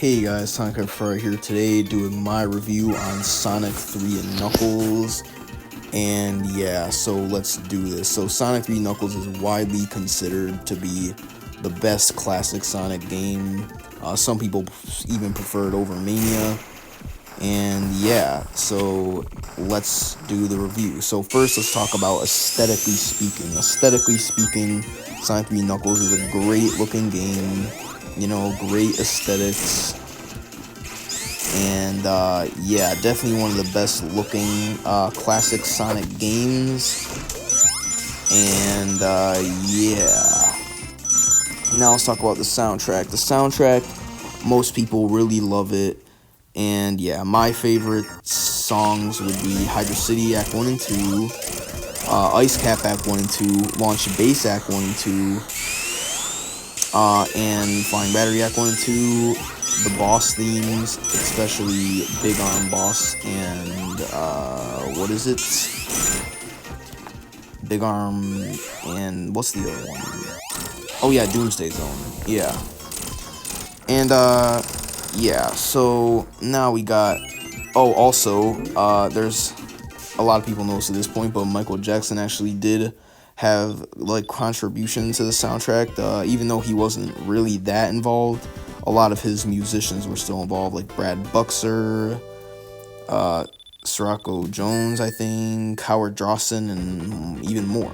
Hey guys, Sonic Fur here today doing my review on Sonic 3 and Knuckles. And yeah, so let's do this. So Sonic 3 Knuckles is widely considered to be the best classic Sonic game. Some people even prefer it over Mania. And yeah, so let's do the review. So first let's talk about aesthetically speaking. Aesthetically speaking, Sonic 3 Knuckles is a great looking game. You know, great aesthetics, and yeah, definitely one of the best looking classic Sonic games. And yeah, now let's talk about the soundtrack. The soundtrack, most people really love it, and yeah, my favorite songs would be Hydro City Act 1 and 2, Ice Cap Act 1 and 2, Launch Base Act 1 and 2, and Flying Battery Act 1 and 2, the boss themes, especially Big Arm Boss and, what is it? Big Arm and, what's the other one? Oh yeah, Doomsday Zone, yeah. And, yeah, so now we got, oh, also, there's, a lot of people know this at this point, but Michael Jackson actually did have like contribution to the soundtrack, even though he wasn't really that involved. A lot of his musicians were still involved, like Brad Buxer, Sirocco Jones, I think, Howard Dawson, and even more.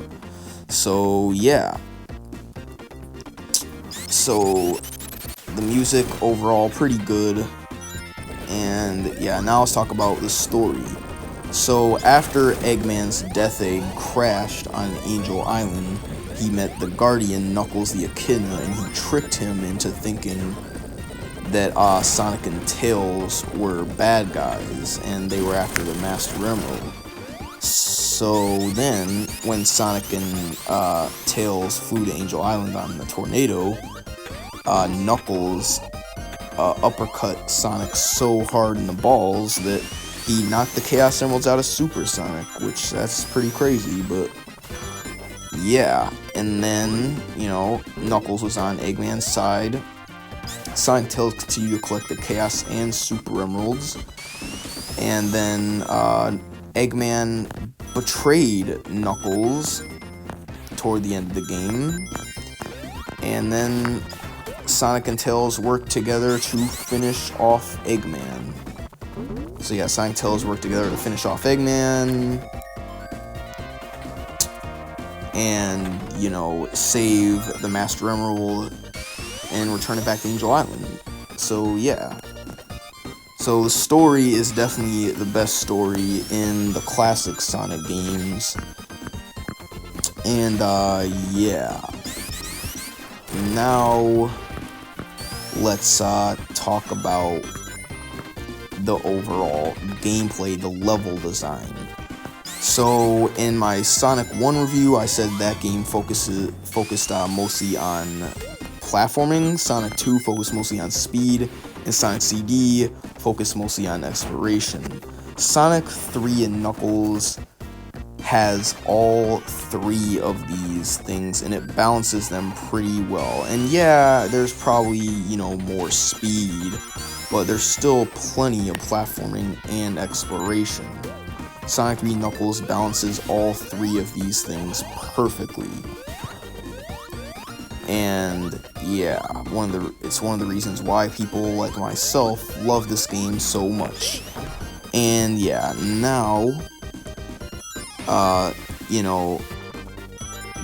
So yeah, so the music overall pretty good. And yeah, now let's talk about the story. So after Eggman's Death Egg crashed on Angel Island, he met the Guardian, Knuckles the Echidna, and he tricked him into thinking that Sonic and Tails were bad guys, and they were after the Master Emerald. So then, when Sonic and Tails flew to Angel Island on the tornado, Knuckles uppercut Sonic so hard in the balls that he knocked the Chaos Emeralds out of Super Sonic, which that's pretty crazy, but yeah. And then, you know, Knuckles was on Eggman's side. Sonic and Tails continued to collect the Chaos and Super Emeralds. And then Eggman betrayed Knuckles toward the end of the game. And then Sonic and Tails worked together to finish off Eggman. So yeah, Sonic and Tails worked together to finish off Eggman and, you know, save the Master Emerald and return it back to Angel Island. So yeah. So the story is definitely the best story in the classic Sonic games. And yeah. Now let's talk about the overall gameplay, the level design. So in my Sonic 1 review, I said that game focused mostly on platforming. Sonic 2 focused mostly on speed, and Sonic CD focused mostly on exploration. Sonic 3 and Knuckles has all three of these things, and it balances them pretty well. And yeah, there's probably, you know, more speed, but there's still plenty of platforming and exploration. Sonic 3 Knuckles balances all three of these things perfectly. And yeah, it's one of the reasons why people like myself love this game so much. And yeah, now, you know,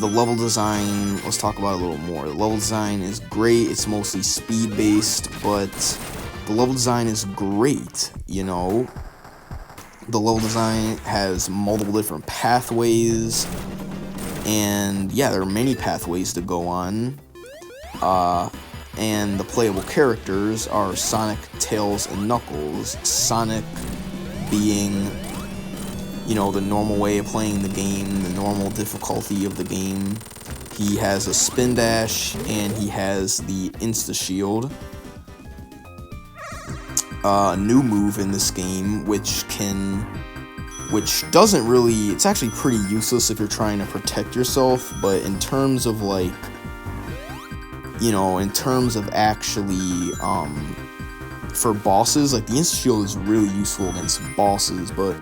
the level design, let's talk about it a little more. The level design is great, it's mostly speed-based, but the level design is great, you know. The level design has multiple different pathways, and yeah, there are many pathways to go on. And the playable characters are Sonic, Tails, and Knuckles. Sonic being, you know, the normal way of playing the game, the normal difficulty of the game. He has a spin dash, and he has the Insta-Shield. A new move in this game, which doesn't really, it's actually pretty useless if you're trying to protect yourself, but in terms of like, you know, in terms of actually for bosses, like the instant shield is really useful against bosses, but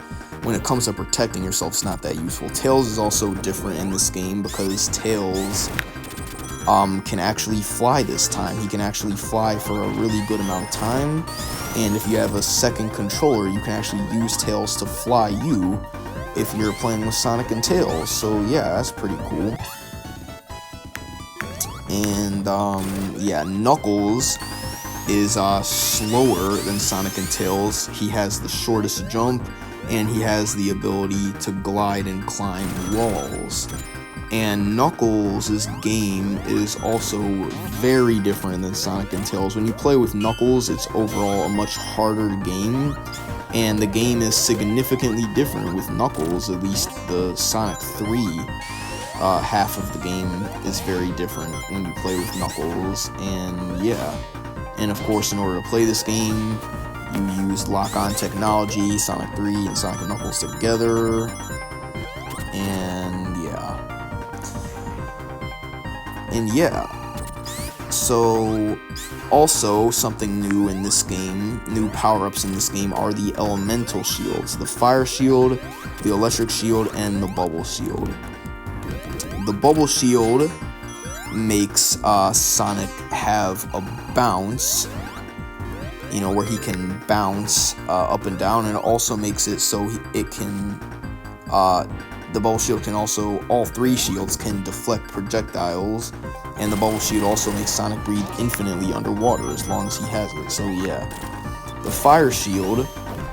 when it comes to protecting yourself, it's not that useful. Tails is also different in this game because Tails can actually fly this time. He can actually fly for a really good amount of time, and if you have a second controller, you can actually use Tails to fly you if you're playing with Sonic and Tails. So yeah, that's pretty cool. And yeah, Knuckles is slower than Sonic and Tails. He has the shortest jump, and he has the ability to glide and climb walls. And Knuckles' game is also very different than Sonic and Tails. When you play with Knuckles, it's overall a much harder game, and the game is significantly different with Knuckles. At least the Sonic 3 half of the game is very different when you play with Knuckles, and yeah. And of course, in order to play this game, you use lock-on technology, Sonic 3 and Sonic and Knuckles together, and yeah. So, also, something new in this game, new power-ups in this game are the elemental shields, the fire shield, the electric shield, and the bubble shield. The bubble shield makes Sonic have a bounce, you know, where he can bounce up and down, and it also makes it so it can, the bubble shield can also, all three shields can deflect projectiles, and the bubble shield also makes Sonic breathe infinitely underwater as long as he has it. So yeah, the fire shield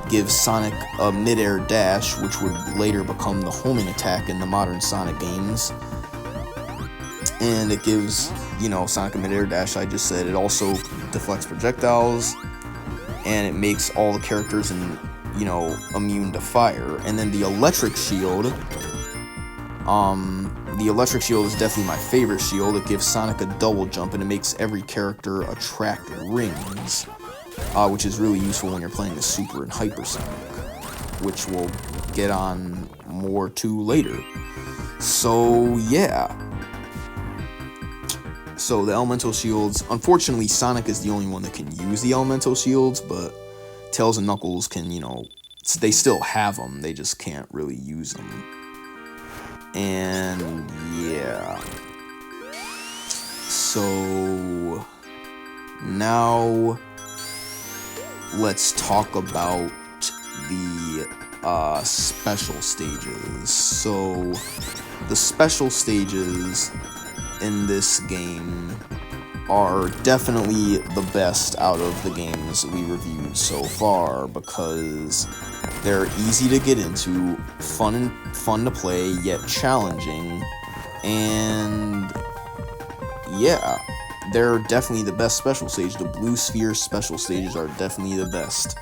gives Sonic a mid-air dash, which would later become the homing attack in the modern Sonic games. And it gives, you know, Sonic a mid-air dash, I just said. It also deflects projectiles, and it makes all the characters, you know, immune to fire. And then the electric shield, is definitely my favorite shield. It gives Sonic a double jump, and it makes every character attract rings, which is really useful when you're playing the Super and Hyper Sonic, which we'll get on more to later. So yeah. So the elemental shields, unfortunately Sonic is the only one that can use the elemental shields, but Tails and Knuckles can, you know, they still have them, they just can't really use them. And yeah. So now let's talk about the special stages. So the special stages in this game are definitely the best out of the games we reviewed so far, because they're easy to get into, fun to play, yet challenging, and yeah, they're definitely the best special stage. The Blue Sphere special stages are definitely the best.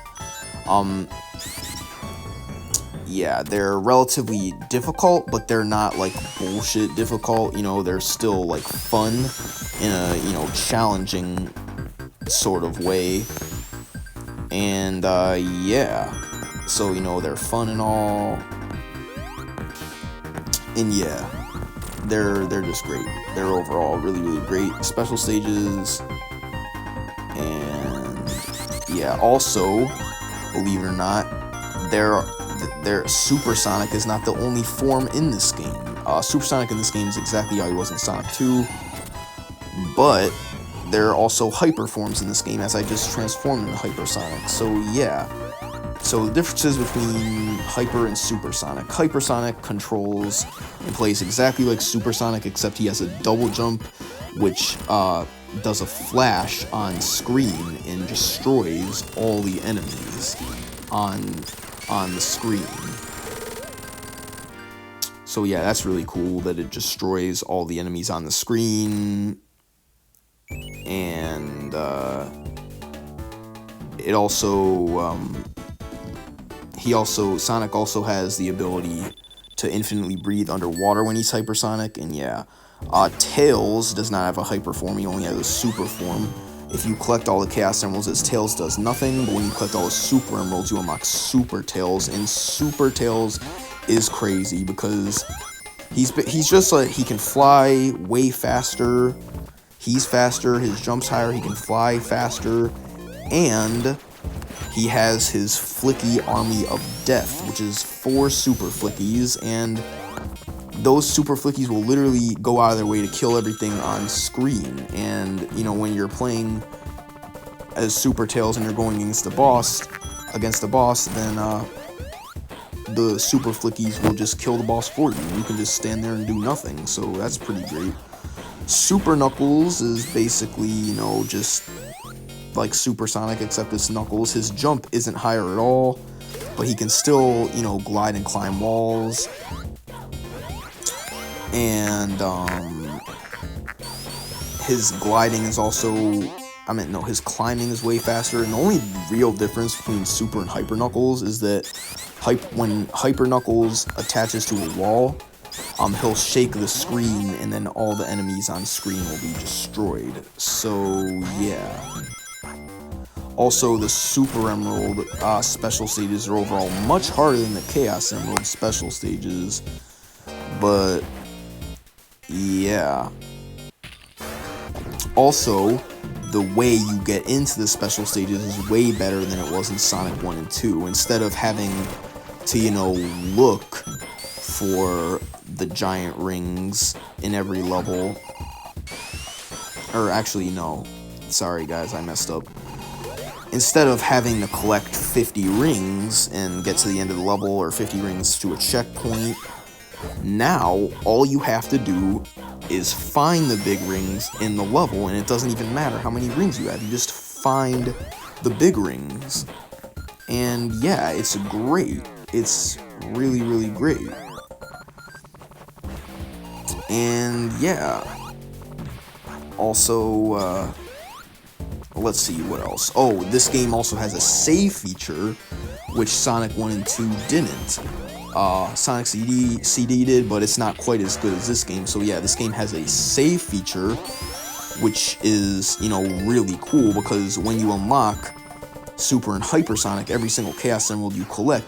Yeah, they're relatively difficult, but they're not like bullshit difficult, you know, they're still like fun in a, you know, challenging sort of way. And yeah, so, you know, they're fun and all, and yeah, they're just great. They're overall really great special stages. And yeah, also, believe it or not, their Super Sonic is not the only form in this game. Super Sonic in this game is exactly how he was in Sonic 2, but there are also Hyper forms in this game, as I just transformed into Hyper Sonic. So yeah, so the differences between Hyper and Super Sonic. Hyper Sonic controls and plays exactly like Super Sonic, except he has a double jump, which does a flash on screen and destroys all the enemies on the screen. So yeah, that's really cool that it destroys all the enemies on the screen. And it also Sonic also has the ability to infinitely breathe underwater when he's hypersonic. And yeah, Tails does not have a hyper form, he only has a super form. If you collect all the Chaos Emeralds, as Tails does nothing, but when you collect all the Super Emeralds, you unlock Super Tails, and Super Tails is crazy because he's just like, he can fly way faster, he's faster, his jump's higher, he can fly faster, and he has his Flicky Army of Death, which is 4 Super Flickies, and those Super Flickies will literally go out of their way to kill everything on screen. And, you know, when you're playing as Super Tails and you're going against the boss, then the Super Flickies will just kill the boss for you. You can just stand there and do nothing, so that's pretty great. Super Knuckles is basically, you know, just like Super Sonic, except it's Knuckles. His jump isn't higher at all, but he can still, you know, glide and climb walls. And his gliding is also, his climbing is way faster. And the only real difference between Super and Hyper Knuckles is that when Hyper Knuckles attaches to a wall, he'll shake the screen, and then all the enemies on screen will be destroyed. So yeah. Also, the Super Emerald special stages are overall much harder than the Chaos Emerald special stages, but yeah. Also, the way you get into the special stages is way better than it was in Sonic 1 and 2. Instead of having to, you know, look for the giant rings in every level, or actually, no, sorry guys, I messed up. Instead of having to collect 50 rings and get to the end of the level, or 50 rings to a checkpoint, now all you have to do is find the big rings in the level, and it doesn't even matter how many rings you have, you just find the big rings. And yeah, it's great. It's really, really great. And yeah, also, let's see what else. Oh, this game also has a save feature, which Sonic 1 and 2 didn't. Sonic CD did, but it's not quite as good as this game. So yeah, this game has a save feature, which is, you know, really cool, because when you unlock Super and Hyper Sonic, every single Chaos Emerald you collect,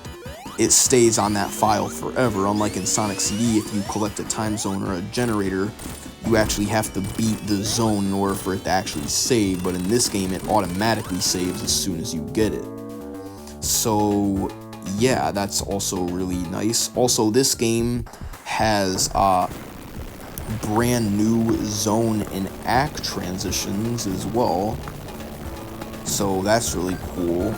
it stays on that file forever. Unlike in Sonic CD, if you collect a time zone or a generator, you actually have to beat the zone in order for it to actually save, but in this game it automatically saves as soon as you get it. So yeah, that's also really nice. Also, this game has brand new zone and act transitions as well, so that's really cool.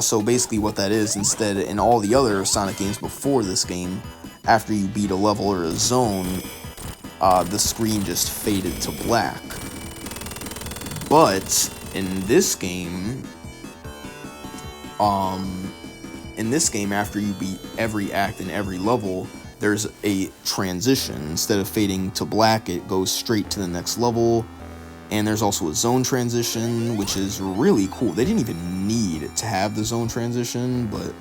So basically what that is, instead, in all the other Sonic games before this game, after you beat a level or a zone, the screen just faded to black. But in this game, after you beat every act and every level, there's a transition. Instead of fading to black, it goes straight to the next level. And there's also a zone transition, which is really cool. They didn't even need to have the zone transition, but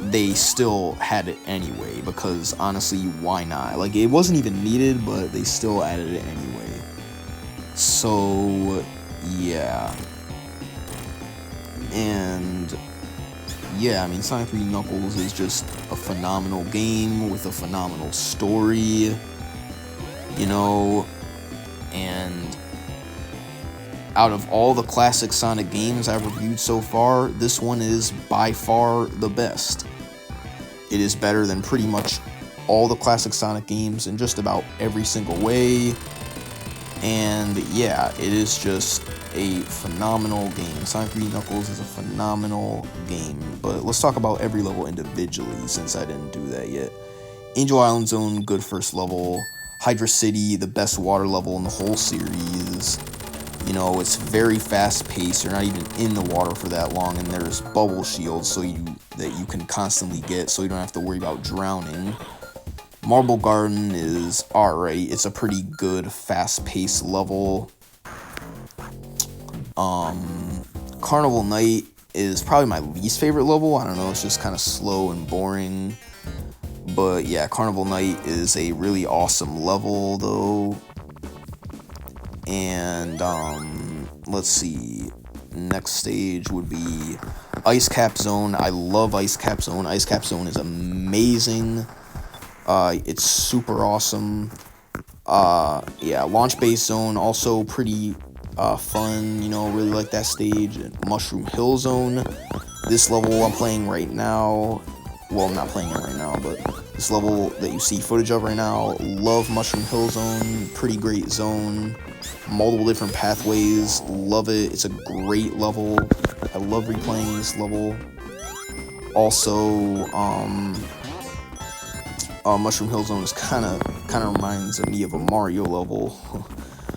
they still had it anyway, because honestly, why not? Like, it wasn't even needed, but they still added it anyway. So yeah. And yeah, I mean, Sonic 3 Knuckles is just a phenomenal game with a phenomenal story, you know. And out of all the classic Sonic games I've reviewed so far, this one is by far the best. It is better than pretty much all the classic Sonic games in just about every single way. And yeah, it is just a phenomenal game. Sonic 3 Knuckles is a phenomenal game. But let's talk about every level individually, since I didn't do that yet. Angel Island Zone, good first level. Hydra City, the best water level in the whole series. You know, it's very fast-paced. You're not even in the water for that long, and there's bubble shields that you can constantly get, so you don't have to worry about drowning. Marble Garden is alright. It's a pretty good, fast-paced level. Carnival Night is probably my least favorite level. I don't know, it's just kind of slow and boring. But yeah, Carnival Night is a really awesome level, though. And let's see, next stage would be Ice Cap Zone. I love Ice Cap Zone. Ice Cap Zone is amazing. It's super awesome. Yeah, Launch Base Zone, also pretty fun, you know, really like that stage. Mushroom Hill Zone, this level I'm playing right now, well, I'm not playing it right now, but this level that you see footage of right now, love Mushroom Hill Zone, pretty great zone, multiple different pathways, love it, it's a great level, I love replaying this level. Also, Mushroom Hill Zone is kind of reminds me of a Mario level.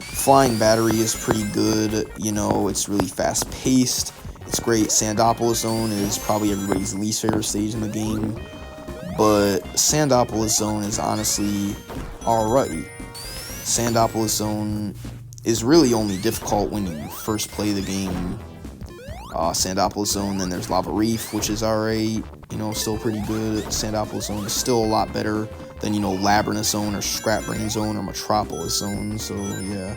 Flying Battery is pretty good, you know, it's really fast paced, it's great. Sandopolis Zone is probably everybody's least favorite stage in the game, but Sandopolis Zone is honestly alright. Sandopolis Zone is really only difficult when you first play the game. Sandopolis Zone, then there's Lava Reef, which is alright, you know, still pretty good. Sandopolis Zone is still a lot better than, you know, Labyrinth Zone or Scrap Brain Zone or Metropolis Zone, so yeah.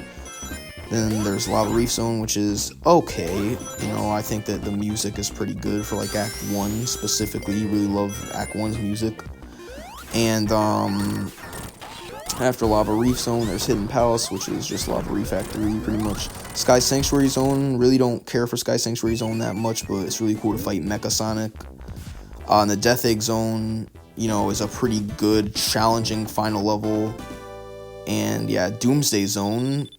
Then there's Lava Reef Zone, which is okay, you know, I think that the music is pretty good for, like, Act 1 specifically, really love Act 1's music. And, after Lava Reef Zone, there's Hidden Palace, which is just Lava Reef Act 3, pretty much. Sky Sanctuary Zone, really don't care for Sky Sanctuary Zone that much, but it's really cool to fight Mecha Sonic. And the Death Egg Zone, you know, is a pretty good, challenging final level. And yeah, Doomsday Zone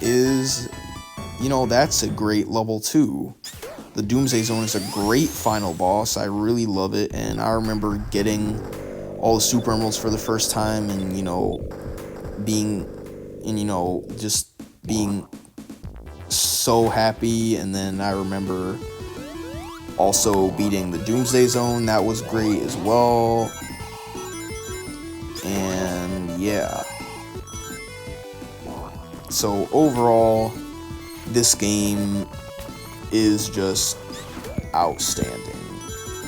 is, you know, that's a great level too. The Doomsday Zone is a great final boss, I really love it, and I remember getting all the Super Emeralds for the first time, and, you know, just being so happy. And then I remember also beating the Doomsday Zone, that was great as well. And yeah, so overall, this game is just outstanding.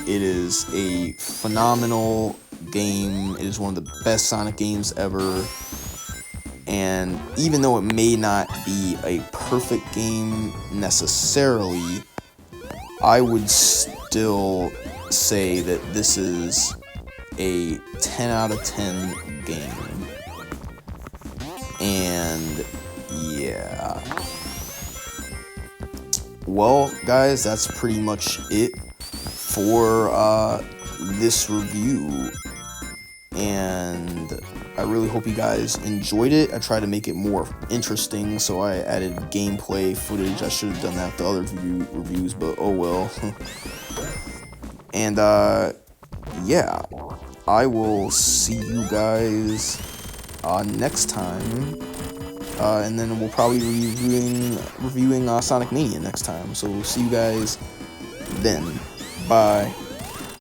It is a phenomenal game. It is one of the best Sonic games ever, and even though it may not be a perfect game necessarily, I would still say that this is a 10 out of 10 game. And yeah, well guys, that's pretty much it for this review, and I really hope you guys enjoyed it. I tried to make it more interesting, so I added gameplay footage. I should have done that with the other reviews, but oh well. And yeah, I will see you guys next time, and then we'll probably be reviewing Sonic Mania next time, so we'll see you guys then. Bye.